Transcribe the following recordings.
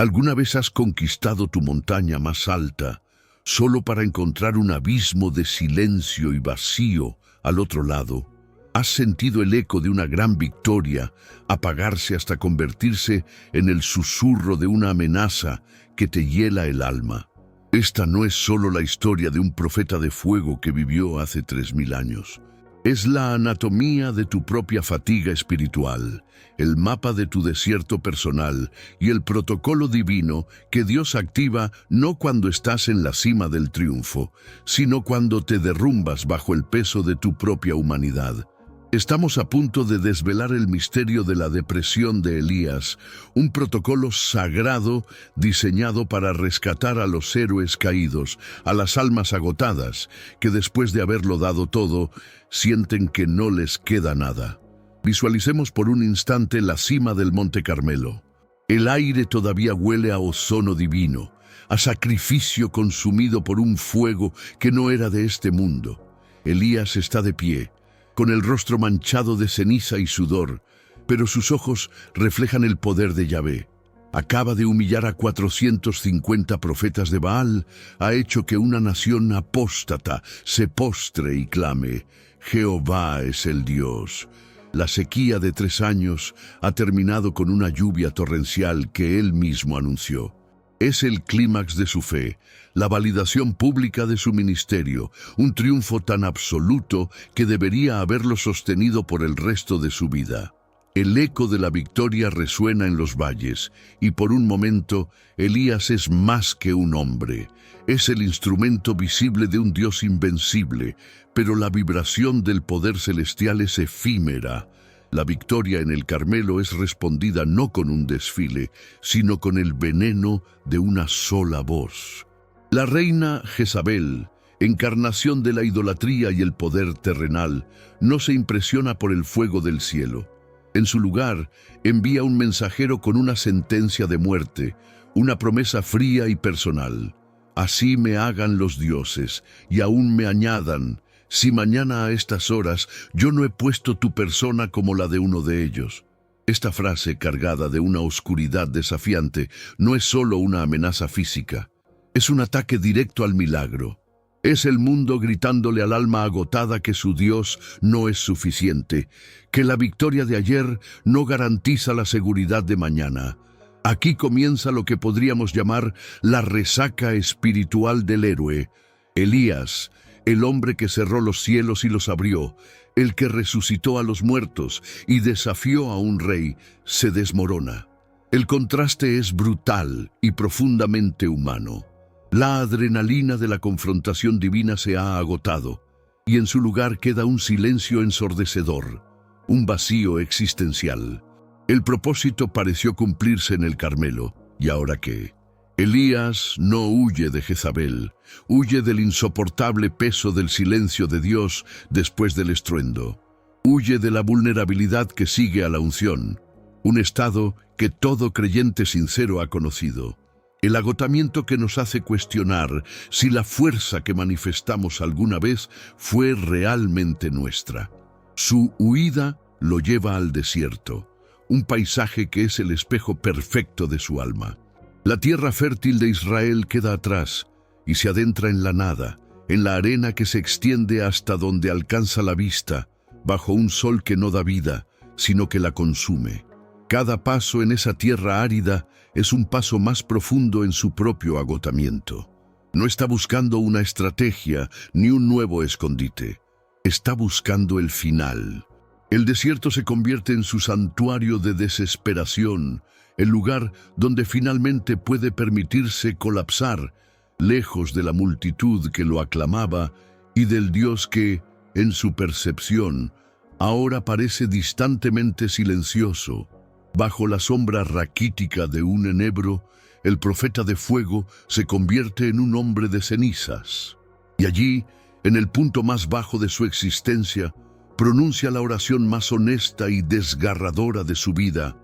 ¿Alguna vez has conquistado tu montaña más alta solo para encontrar un abismo de silencio y vacío al otro lado? ¿Has sentido el eco de una gran victoria apagarse hasta convertirse en el susurro de una amenaza que te hiela el alma? Esta no es solo la historia de un profeta de fuego que vivió hace 3000 años. Es la anatomía de tu propia fatiga espiritual, el mapa de tu desierto personal y el protocolo divino que Dios activa no cuando estás en la cima del triunfo, sino cuando te derrumbas bajo el peso de tu propia humanidad. Estamos a punto de desvelar el misterio de la depresión de Elías, un protocolo sagrado diseñado para rescatar a los héroes caídos, a las almas agotadas, que después de haberlo dado todo, sienten que no les queda nada. Visualicemos por un instante la cima del Monte Carmelo. El aire todavía huele a ozono divino, a sacrificio consumido por un fuego que no era de este mundo. Elías está de pie, con el rostro manchado de ceniza y sudor, pero sus ojos reflejan el poder de Yahvé. Acaba de humillar a 450 profetas de Baal, ha hecho que una nación apóstata se postre y clame: Jehová es el Dios. La sequía de 3 años ha terminado con una lluvia torrencial que él mismo anunció. Es el clímax de su fe, la validación pública de su ministerio, un triunfo tan absoluto que debería haberlo sostenido por el resto de su vida. El eco de la victoria resuena en los valles, y por un momento Elías es más que un hombre. Es el instrumento visible de un Dios invencible, pero la vibración del poder celestial es efímera. La victoria en el Carmelo es respondida no con un desfile, sino con el veneno de una sola voz. La reina Jezabel, encarnación de la idolatría y el poder terrenal, no se impresiona por el fuego del cielo. En su lugar, envía un mensajero con una sentencia de muerte, una promesa fría y personal. Así me hagan los dioses, y aún me añadan, si mañana a estas horas yo no he puesto tu persona como la de uno de ellos. Esta frase, cargada de una oscuridad desafiante, no es solo una amenaza física, es un ataque directo al milagro. Es el mundo gritándole al alma agotada que su Dios no es suficiente, que la victoria de ayer no garantiza la seguridad de mañana. Aquí comienza lo que podríamos llamar la resaca espiritual del héroe. Elías, el hombre que cerró los cielos y los abrió, el que resucitó a los muertos y desafió a un rey, se desmorona. El contraste es brutal y profundamente humano. La adrenalina de la confrontación divina se ha agotado, y en su lugar queda un silencio ensordecedor, un vacío existencial. El propósito pareció cumplirse en el Carmelo, ¿y ahora qué? Elías no huye de Jezabel, huye del insoportable peso del silencio de Dios después del estruendo. Huye de la vulnerabilidad que sigue a la unción, un estado que todo creyente sincero ha conocido. El agotamiento que nos hace cuestionar si la fuerza que manifestamos alguna vez fue realmente nuestra. Su huida lo lleva al desierto, un paisaje que es el espejo perfecto de su alma. La tierra fértil de Israel queda atrás y se adentra en la nada, en la arena que se extiende hasta donde alcanza la vista, bajo un sol que no da vida, sino que la consume. Cada paso en esa tierra árida es un paso más profundo en su propio agotamiento. No está buscando una estrategia ni un nuevo escondite. Está buscando el final. El desierto se convierte en su santuario de desesperación, el lugar donde finalmente puede permitirse colapsar, lejos de la multitud que lo aclamaba y del Dios que, en su percepción, ahora parece distantemente silencioso. Bajo la sombra raquítica de un enebro, el profeta de fuego se convierte en un hombre de cenizas. Y allí, en el punto más bajo de su existencia, pronuncia la oración más honesta y desgarradora de su vida: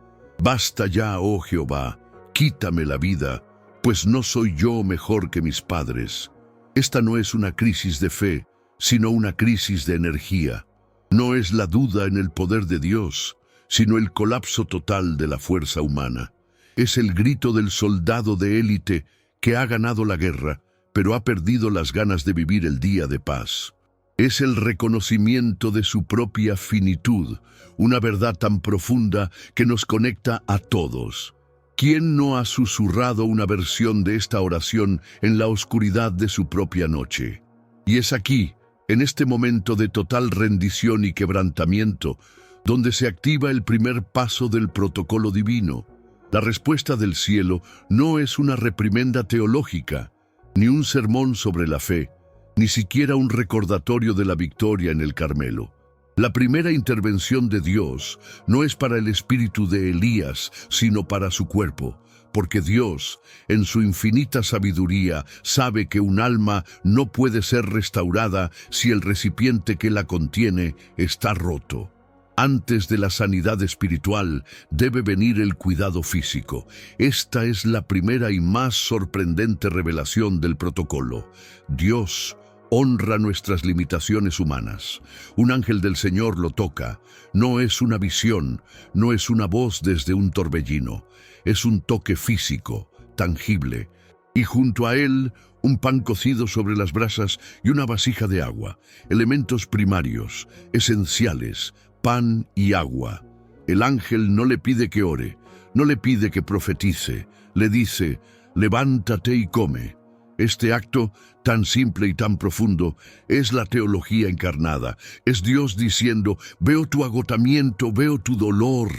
«Basta ya, oh Jehová, quítame la vida, pues no soy yo mejor que mis padres». Esta no es una crisis de fe, sino una crisis de energía. No es la duda en el poder de Dios, sino el colapso total de la fuerza humana. Es el grito del soldado de élite que ha ganado la guerra, pero ha perdido las ganas de vivir el día de paz. Es el reconocimiento de su propia finitud, una verdad tan profunda que nos conecta a todos. ¿Quién no ha susurrado una versión de esta oración en la oscuridad de su propia noche? Y es aquí, en este momento de total rendición y quebrantamiento, donde se activa el primer paso del protocolo divino. La respuesta del cielo no es una reprimenda teológica, ni un sermón sobre la fe, ni siquiera un recordatorio de la victoria en el Carmelo. La primera intervención de Dios no es para el espíritu de Elías, sino para su cuerpo, porque Dios, en su infinita sabiduría, sabe que un alma no puede ser restaurada si el recipiente que la contiene está roto. Antes de la sanidad espiritual debe venir el cuidado físico. Esta es la primera y más sorprendente revelación del protocolo. Dios honra nuestras limitaciones humanas. Un ángel del Señor lo toca. No es una visión, no es una voz desde un torbellino. Es un toque físico, tangible. Y junto a él, un pan cocido sobre las brasas y una vasija de agua. Elementos primarios, esenciales, pan y agua. El ángel no le pide que ore, no le pide que profetice. Le dice, levántate y come. Este acto, tan simple y tan profundo, es la teología encarnada. Es Dios diciendo, veo tu agotamiento, veo tu dolor.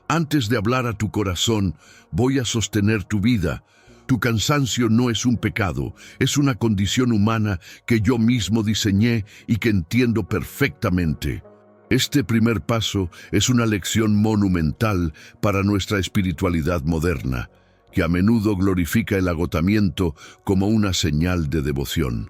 Antes de hablar a tu corazón, voy a sostener tu vida. Tu cansancio no es un pecado, es una condición humana que yo mismo diseñé y que entiendo perfectamente. Este primer paso es una lección monumental para nuestra espiritualidad moderna, que a menudo glorifica el agotamiento como una señal de devoción.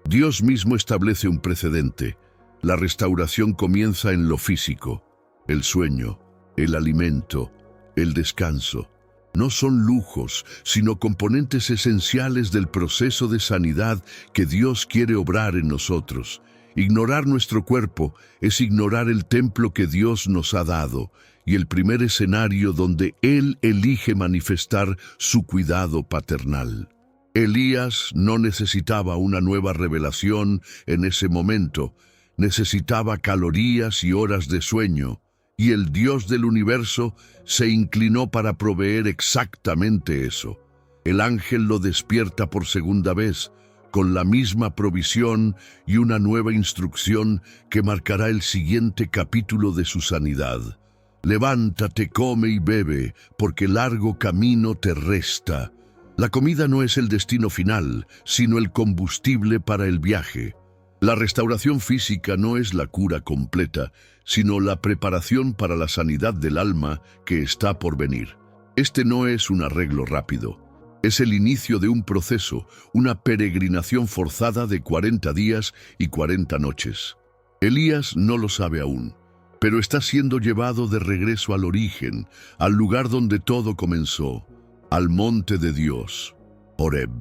Dios mismo establece un precedente. La restauración comienza en lo físico. El sueño, el alimento, el descanso. No son lujos, sino componentes esenciales del proceso de sanidad que Dios quiere obrar en nosotros. Ignorar nuestro cuerpo es ignorar el templo que Dios nos ha dado y el primer escenario donde Él elige manifestar su cuidado paternal. Elías no necesitaba una nueva revelación en ese momento, necesitaba calorías y horas de sueño, y el Dios del universo se inclinó para proveer exactamente eso. El ángel lo despierta por segunda vez, con la misma provisión y una nueva instrucción que marcará el siguiente capítulo de su sanidad. Levántate, come y bebe, porque largo camino te resta. La comida no es el destino final, sino el combustible para el viaje. La restauración física no es la cura completa, sino la preparación para la sanidad del alma que está por venir. Este no es un arreglo rápido. Es el inicio de un proceso, una peregrinación forzada de 40 días y 40 noches. Elías no lo sabe aún, pero está siendo llevado de regreso al origen, al lugar donde todo comenzó, al monte de Dios, Horeb.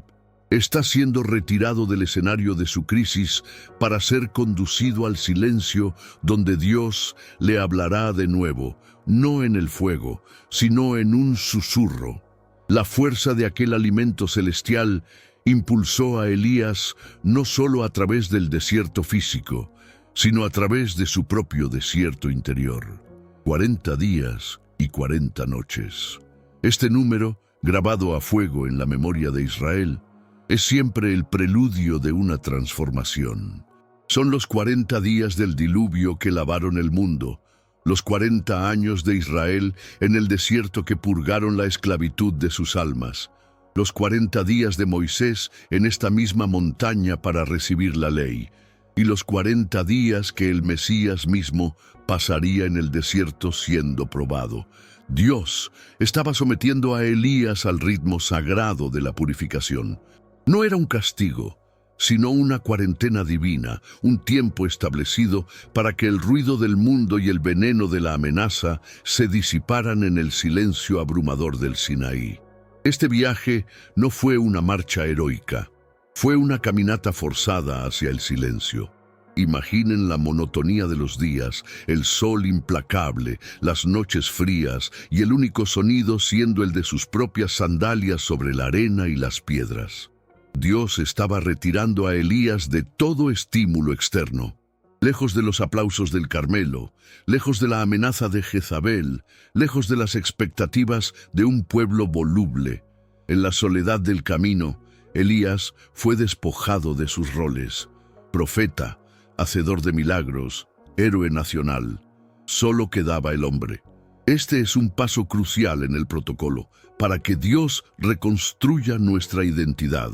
Está siendo retirado del escenario de su crisis para ser conducido al silencio donde Dios le hablará de nuevo, no en el fuego, sino en un susurro. La fuerza de aquel alimento celestial impulsó a Elías no solo a través del desierto físico, sino a través de su propio desierto interior. 40 días y 40 noches. Este número, grabado a fuego en la memoria de Israel, es siempre el preludio de una transformación. Son los 40 días del diluvio que lavaron el mundo, los 40 años de Israel en el desierto que purgaron la esclavitud de sus almas, los 40 días de Moisés en esta misma montaña para recibir la ley, y los 40 días que el Mesías mismo pasaría en el desierto siendo probado. Dios estaba sometiendo a Elías al ritmo sagrado de la purificación. No era un castigo, sino una cuarentena divina, un tiempo establecido para que el ruido del mundo y el veneno de la amenaza se disiparan en el silencio abrumador del Sinaí. Este viaje no fue una marcha heroica, fue una caminata forzada hacia el silencio. Imaginen la monotonía de los días, el sol implacable, las noches frías y el único sonido siendo el de sus propias sandalias sobre la arena y las piedras. Dios estaba retirando a Elías de todo estímulo externo. Lejos de los aplausos del Carmelo, lejos de la amenaza de Jezabel, lejos de las expectativas de un pueblo voluble. En la soledad del camino, Elías fue despojado de sus roles. Profeta, hacedor de milagros, héroe nacional. Solo quedaba el hombre. Este es un paso crucial en el protocolo para que Dios reconstruya nuestra identidad.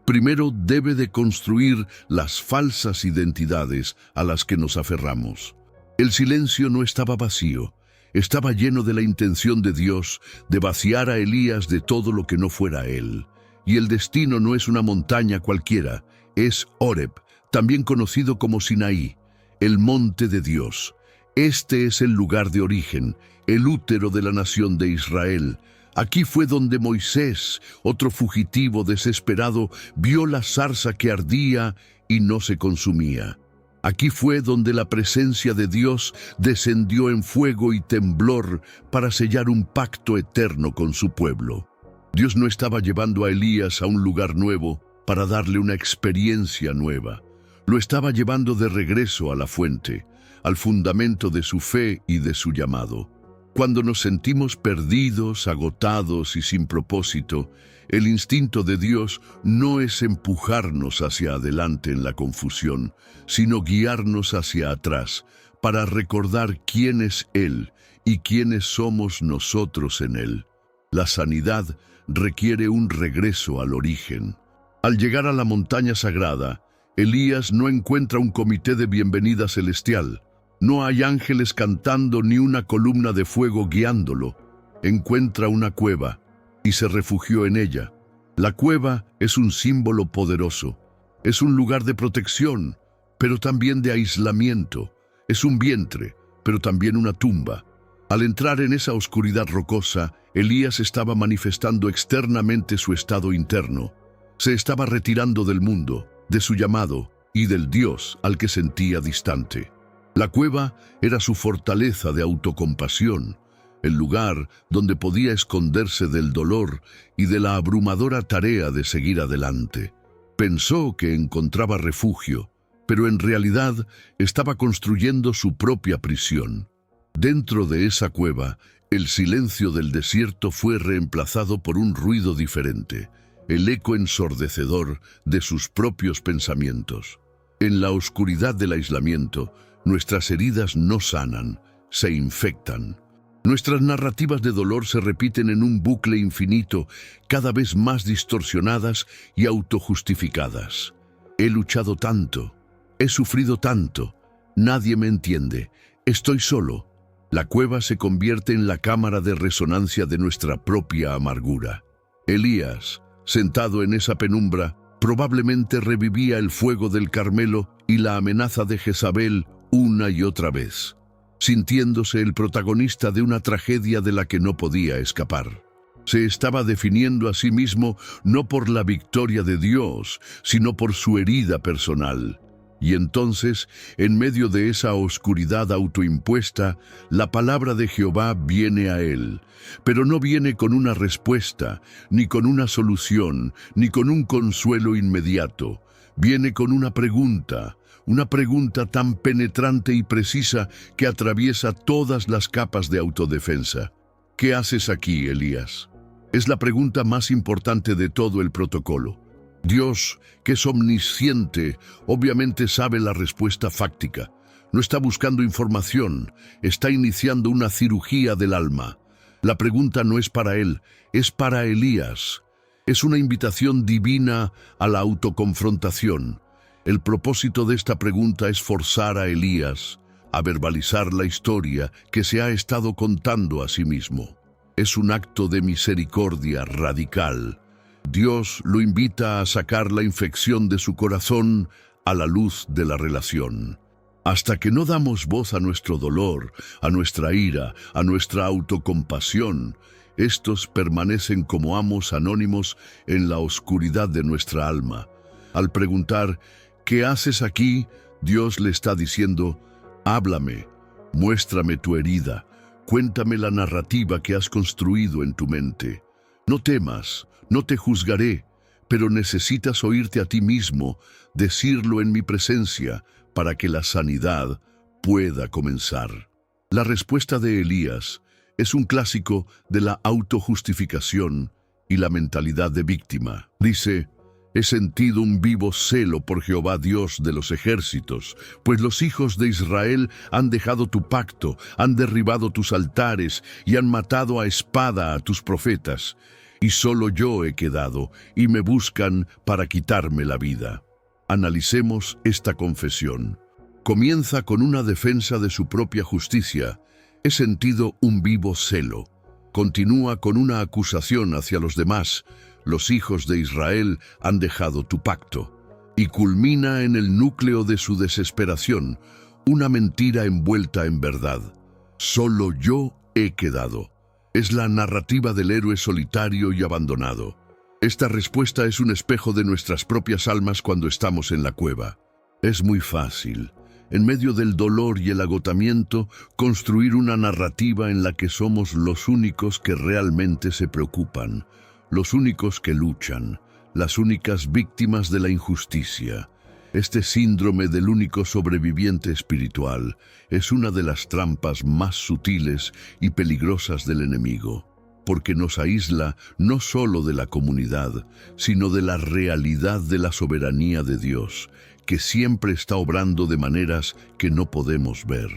Primero debe de construir las falsas identidades a las que nos aferramos. El silencio no estaba vacío, estaba lleno de la intención de Dios de vaciar a Elías de todo lo que no fuera él. Y el destino no es una montaña cualquiera, es Horeb, también conocido como Sinaí, el monte de Dios. Este es el lugar de origen, el útero de la nación de Israel. Aquí fue donde Moisés, otro fugitivo desesperado, vio la zarza que ardía y no se consumía. Aquí fue donde la presencia de Dios descendió en fuego y temblor para sellar un pacto eterno con su pueblo. Dios no estaba llevando a Elías a un lugar nuevo para darle una experiencia nueva. Lo estaba llevando de regreso a la fuente, al fundamento de su fe y de su llamado. Cuando nos sentimos perdidos, agotados y sin propósito, el instinto de Dios no es empujarnos hacia adelante en la confusión, sino guiarnos hacia atrás, para recordar quién es Él y quiénes somos nosotros en Él. La sanidad requiere un regreso al origen. Al llegar a la montaña sagrada, Elías no encuentra un comité de bienvenida celestial. No hay ángeles cantando ni una columna de fuego guiándolo. Encuentra una cueva y se refugió en ella. La cueva es un símbolo poderoso. Es un lugar de protección, pero también de aislamiento. Es un vientre, pero también una tumba. Al entrar en esa oscuridad rocosa, Elías estaba manifestando externamente su estado interno. Se estaba retirando del mundo, de su llamado y del Dios al que sentía distante. La cueva era su fortaleza de autocompasión, el lugar donde podía esconderse del dolor y de la abrumadora tarea de seguir adelante. Pensó que encontraba refugio, pero en realidad estaba construyendo su propia prisión. Dentro de esa cueva, el silencio del desierto fue reemplazado por un ruido diferente, el eco ensordecedor de sus propios pensamientos. En la oscuridad del aislamiento, nuestras heridas no sanan, se infectan. Nuestras narrativas de dolor se repiten en un bucle infinito, cada vez más distorsionadas y autojustificadas. He luchado tanto, he sufrido tanto, nadie me entiende, estoy solo. La cueva se convierte en la cámara de resonancia de nuestra propia amargura. Elías, sentado en esa penumbra, probablemente revivía el fuego del Carmelo y la amenaza de Jezabel una y otra vez, sintiéndose el protagonista de una tragedia de la que no podía escapar. Se estaba definiendo a sí mismo no por la victoria de Dios, sino por su herida personal. Y entonces, en medio de esa oscuridad autoimpuesta, la palabra de Jehová viene a él, pero no viene con una respuesta, ni con una solución, ni con un consuelo inmediato. Viene con una pregunta tan penetrante y precisa que atraviesa todas las capas de autodefensa. ¿Qué haces aquí, Elías? Es la pregunta más importante de todo el protocolo. Dios, que es omnisciente, obviamente sabe la respuesta fáctica. No está buscando información, está iniciando una cirugía del alma. La pregunta no es para él, es para Elías. Es una invitación divina a la autoconfrontación. El propósito de esta pregunta es forzar a Elías a verbalizar la historia que se ha estado contando a sí mismo. Es un acto de misericordia radical. Dios lo invita a sacar la infección de su corazón a la luz de la relación. Hasta que no damos voz a nuestro dolor, a nuestra ira, a nuestra autocompasión, estos permanecen como amos anónimos en la oscuridad de nuestra alma. Al preguntar, ¿qué haces aquí?, Dios le está diciendo, háblame, muéstrame tu herida, cuéntame la narrativa que has construido en tu mente. No temas, no te juzgaré, pero necesitas oírte a ti mismo, decirlo en mi presencia, para que la sanidad pueda comenzar. La respuesta de Elías es un clásico de la autojustificación y la mentalidad de víctima. Dice, he sentido un vivo celo por Jehová Dios de los ejércitos, pues los hijos de Israel han dejado tu pacto, han derribado tus altares y han matado a espada a tus profetas. Y solo yo he quedado, y me buscan para quitarme la vida. Analicemos esta confesión. Comienza con una defensa de su propia justicia. He sentido un vivo celo. Continúa con una acusación hacia los demás. Los hijos de Israel han dejado tu pacto. Y culmina en el núcleo de su desesperación, una mentira envuelta en verdad. Solo yo he quedado. Es la narrativa del héroe solitario y abandonado. Esta respuesta es un espejo de nuestras propias almas cuando estamos en la cueva. Es muy fácil, en medio del dolor y el agotamiento, construir una narrativa en la que somos los únicos que realmente se preocupan, los únicos que luchan, las únicas víctimas de la injusticia. Este síndrome del único sobreviviente espiritual es una de las trampas más sutiles y peligrosas del enemigo, porque nos aísla no solo de la comunidad, sino de la realidad de la soberanía de Dios, que siempre está obrando de maneras que no podemos ver.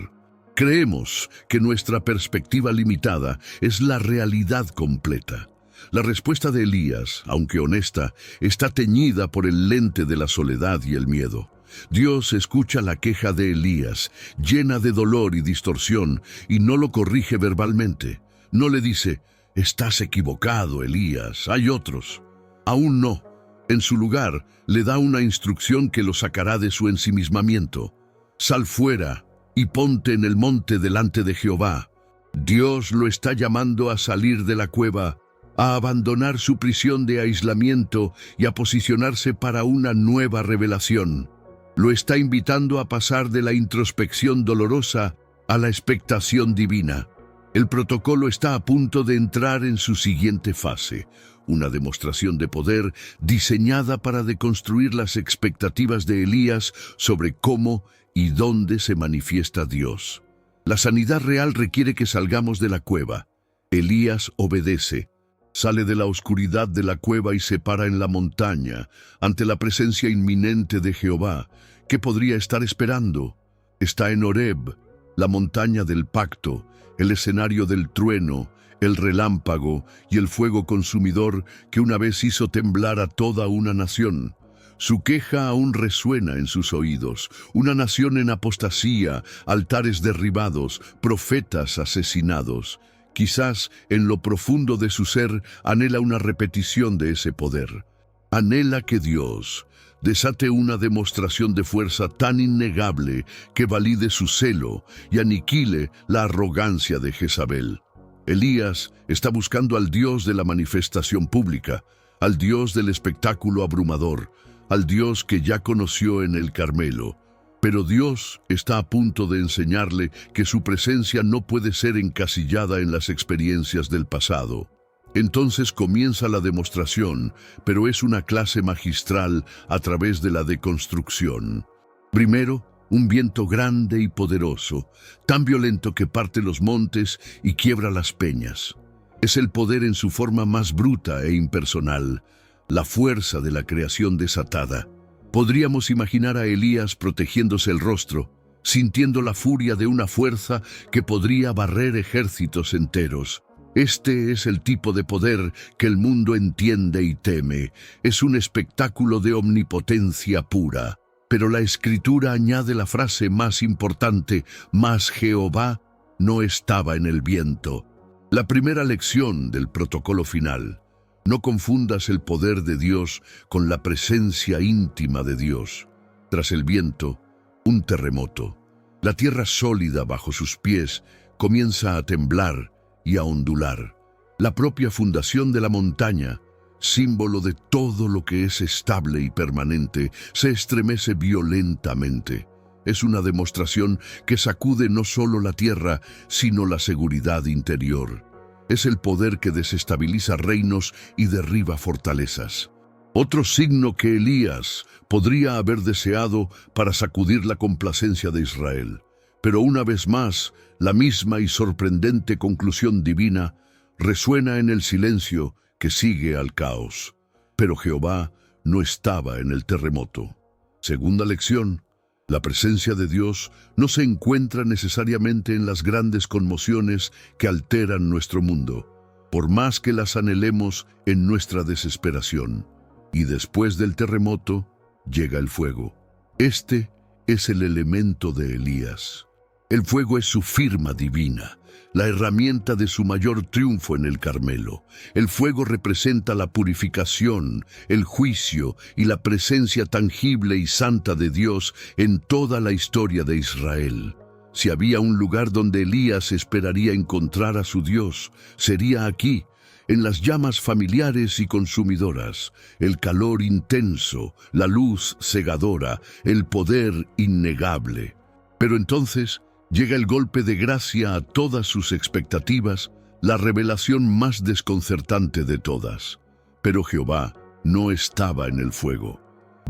Creemos que nuestra perspectiva limitada es la realidad completa. La respuesta de Elías, aunque honesta, está teñida por el lente de la soledad y el miedo. Dios escucha la queja de Elías, llena de dolor y distorsión, y no lo corrige verbalmente. No le dice, estás equivocado, Elías, hay otros. Aún no. En su lugar, le da una instrucción que lo sacará de su ensimismamiento. Sal fuera y ponte en el monte delante de Jehová. Dios lo está llamando a salir de la cueva, a abandonar su prisión de aislamiento y a posicionarse para una nueva revelación. Lo está invitando a pasar de la introspección dolorosa a la expectación divina. El protocolo está a punto de entrar en su siguiente fase, una demostración de poder diseñada para deconstruir las expectativas de Elías sobre cómo y dónde se manifiesta Dios. La sanidad real requiere que salgamos de la cueva. Elías obedece. Sale de la oscuridad de la cueva y se para en la montaña, ante la presencia inminente de Jehová. ¿Qué podría estar esperando? Está en Horeb, la montaña del pacto, el escenario del trueno, el relámpago y el fuego consumidor que una vez hizo temblar a toda una nación. Su queja aún resuena en sus oídos, una nación en apostasía, altares derribados, profetas asesinados. Quizás en lo profundo de su ser anhela una repetición de ese poder. Anhela que Dios desate una demostración de fuerza tan innegable que valide su celo y aniquile la arrogancia de Jezabel. Elías está buscando al Dios de la manifestación pública, al Dios del espectáculo abrumador, al Dios que ya conoció en el Carmelo. Pero Dios está a punto de enseñarle que su presencia no puede ser encasillada en las experiencias del pasado. Entonces comienza la demostración, pero es una clase magistral a través de la deconstrucción. Primero, un viento grande y poderoso, tan violento que parte los montes y quiebra las peñas. Es el poder en su forma más bruta e impersonal, la fuerza de la creación desatada. Podríamos imaginar a Elías protegiéndose el rostro, sintiendo la furia de una fuerza que podría barrer ejércitos enteros. Este es el tipo de poder que el mundo entiende y teme. Es un espectáculo de omnipotencia pura. Pero la Escritura añade la frase más importante, «Mas Jehová no estaba en el viento». La primera lección del protocolo final. No confundas el poder de Dios con la presencia íntima de Dios. Tras el viento, un terremoto. La tierra sólida bajo sus pies comienza a temblar y a ondular. La propia fundación de la montaña, símbolo de todo lo que es estable y permanente, se estremece violentamente. Es una demostración que sacude no solo la tierra, sino la seguridad interior. Es el poder que desestabiliza reinos y derriba fortalezas. Otro signo que Elías podría haber deseado para sacudir la complacencia de Israel. Pero una vez más, la misma y sorprendente conclusión divina resuena en el silencio que sigue al caos. Pero Jehová no estaba en el terremoto. Segunda lección: la presencia de Dios no se encuentra necesariamente en las grandes conmociones que alteran nuestro mundo, por más que las anhelemos en nuestra desesperación. Y después del terremoto llega el fuego. Este es el elemento de Elías. El fuego es su firma divina, la herramienta de su mayor triunfo en el Carmelo. El fuego representa la purificación, el juicio y la presencia tangible y santa de Dios en toda la historia de Israel. Si había un lugar donde Elías esperaría encontrar a su Dios, sería aquí, en las llamas familiares y consumidoras, el calor intenso, la luz cegadora, el poder innegable. Pero entonces llega el golpe de gracia a todas sus expectativas, la revelación más desconcertante de todas. Pero Jehová no estaba en el fuego.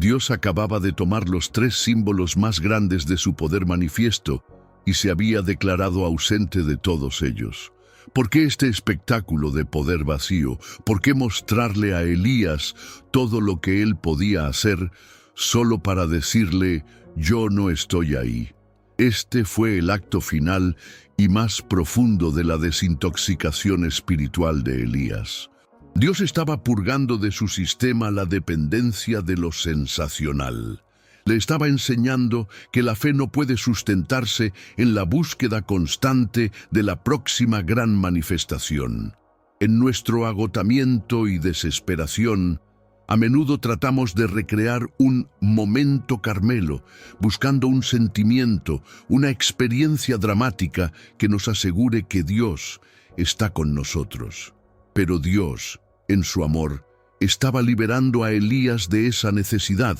Dios acababa de tomar los tres símbolos más grandes de su poder manifiesto y se había declarado ausente de todos ellos. ¿Por qué este espectáculo de poder vacío? ¿Por qué mostrarle a Elías todo lo que él podía hacer solo para decirle, yo no estoy ahí? Este fue el acto final y más profundo de la desintoxicación espiritual de Elías. Dios estaba purgando de su sistema la dependencia de lo sensacional. Le estaba enseñando que la fe no puede sustentarse en la búsqueda constante de la próxima gran manifestación. En nuestro agotamiento y desesperación, a menudo tratamos de recrear un momento Carmelo, buscando un sentimiento, una experiencia dramática que nos asegure que Dios está con nosotros. Pero Dios, en su amor, estaba liberando a Elías de esa necesidad,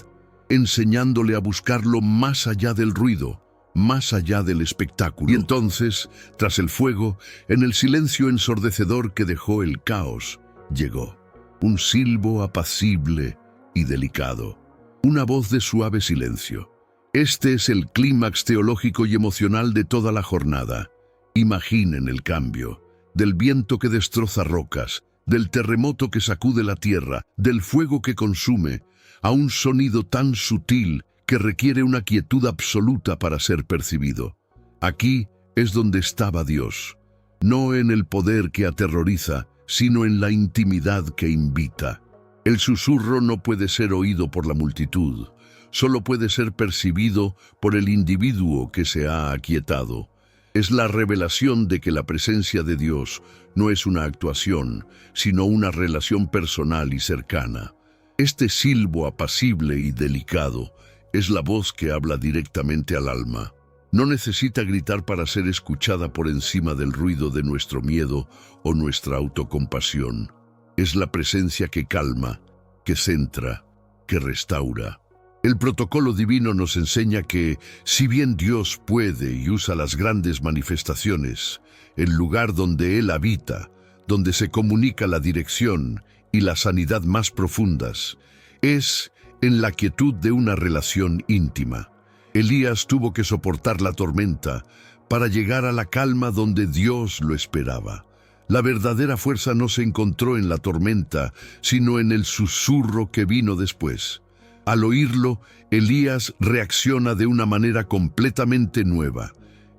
enseñándole a buscarlo más allá del ruido, más allá del espectáculo. Y entonces, tras el fuego, en el silencio ensordecedor que dejó el caos, llegó un silbo apacible y delicado, una voz de suave silencio. Este es el clímax teológico y emocional de toda la jornada. Imaginen el cambio, del viento que destroza rocas, del terremoto que sacude la tierra, del fuego que consume, a un sonido tan sutil que requiere una quietud absoluta para ser percibido. Aquí es donde estaba Dios, no en el poder que aterroriza, sino en la intimidad que invita. El susurro no puede ser oído por la multitud, solo puede ser percibido por el individuo que se ha aquietado. Es la revelación de que la presencia de Dios no es una actuación, sino una relación personal y cercana. Este silbo apacible y delicado es la voz que habla directamente al alma. No necesita gritar para ser escuchada por encima del ruido de nuestro miedo o nuestra autocompasión. Es la presencia que calma, que centra, que restaura. El protocolo divino nos enseña que, si bien Dios puede y usa las grandes manifestaciones, el lugar donde Él habita, donde se comunica la dirección y la sanidad más profundas, es en la quietud de una relación íntima. Elías tuvo que soportar la tormenta para llegar a la calma donde Dios lo esperaba. La verdadera fuerza no se encontró en la tormenta, sino en el susurro que vino después. Al oírlo, Elías reacciona de una manera completamente nueva.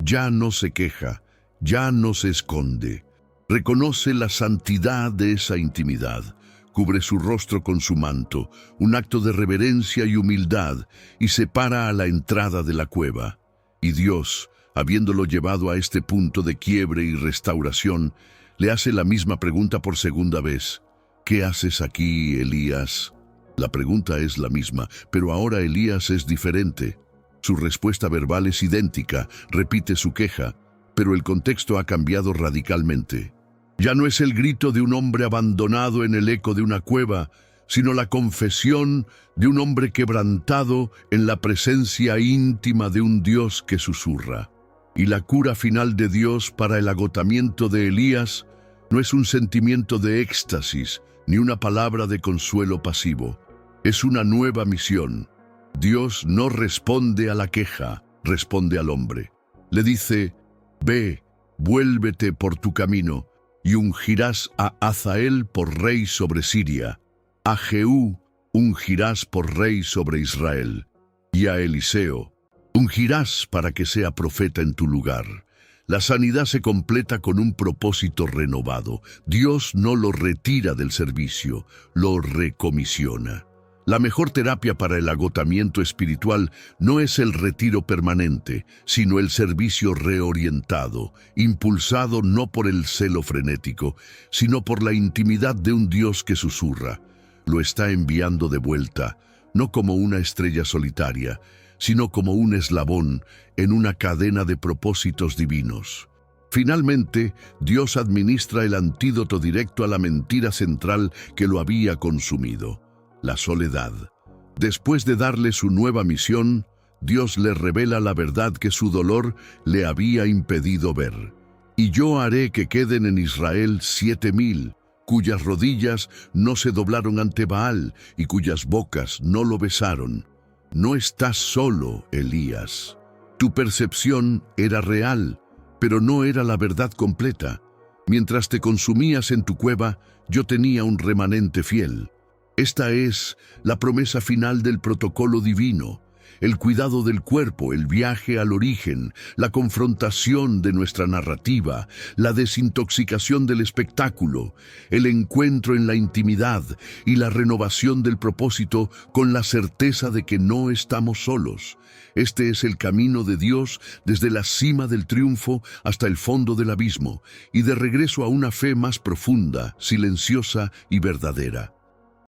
Ya no se queja, ya no se esconde. Reconoce la santidad de esa intimidad. Cubre su rostro con su manto, un acto de reverencia y humildad, y se para a la entrada de la cueva. Y Dios, habiéndolo llevado a este punto de quiebre y restauración, le hace la misma pregunta por segunda vez. ¿Qué haces aquí, Elías? La pregunta es la misma, pero ahora Elías es diferente. Su respuesta verbal es idéntica, repite su queja, pero el contexto ha cambiado radicalmente. Ya no es el grito de un hombre abandonado en el eco de una cueva, sino la confesión de un hombre quebrantado en la presencia íntima de un Dios que susurra. Y la cura final de Dios para el agotamiento de Elías no es un sentimiento de éxtasis ni una palabra de consuelo pasivo. Es una nueva misión. Dios no responde a la queja, responde al hombre. Le dice: ve, vuélvete por tu camino, y ungirás a Hazael por rey sobre Siria. A Jehú ungirás por rey sobre Israel. Y a Eliseo ungirás para que sea profeta en tu lugar. La sanidad se completa con un propósito renovado. Dios no lo retira del servicio, lo recomisiona. La mejor terapia para el agotamiento espiritual no es el retiro permanente, sino el servicio reorientado, impulsado no por el celo frenético, sino por la intimidad de un Dios que susurra. Lo está enviando de vuelta, no como una estrella solitaria, sino como un eslabón en una cadena de propósitos divinos. Finalmente, Dios administra el antídoto directo a la mentira central que lo había consumido: la soledad. Después de darle su nueva misión, Dios le revela la verdad que su dolor le había impedido ver. Y yo haré que queden en Israel 7,000, cuyas rodillas no se doblaron ante Baal y cuyas bocas no lo besaron. No estás solo, Elías. Tu percepción era real, pero no era la verdad completa. Mientras te consumías en tu cueva, yo tenía un remanente fiel. Esta es la promesa final del protocolo divino, el cuidado del cuerpo, el viaje al origen, la confrontación de nuestra narrativa, la desintoxicación del espectáculo, el encuentro en la intimidad y la renovación del propósito con la certeza de que no estamos solos. Este es el camino de Dios desde la cima del triunfo hasta el fondo del abismo y de regreso a una fe más profunda, silenciosa y verdadera.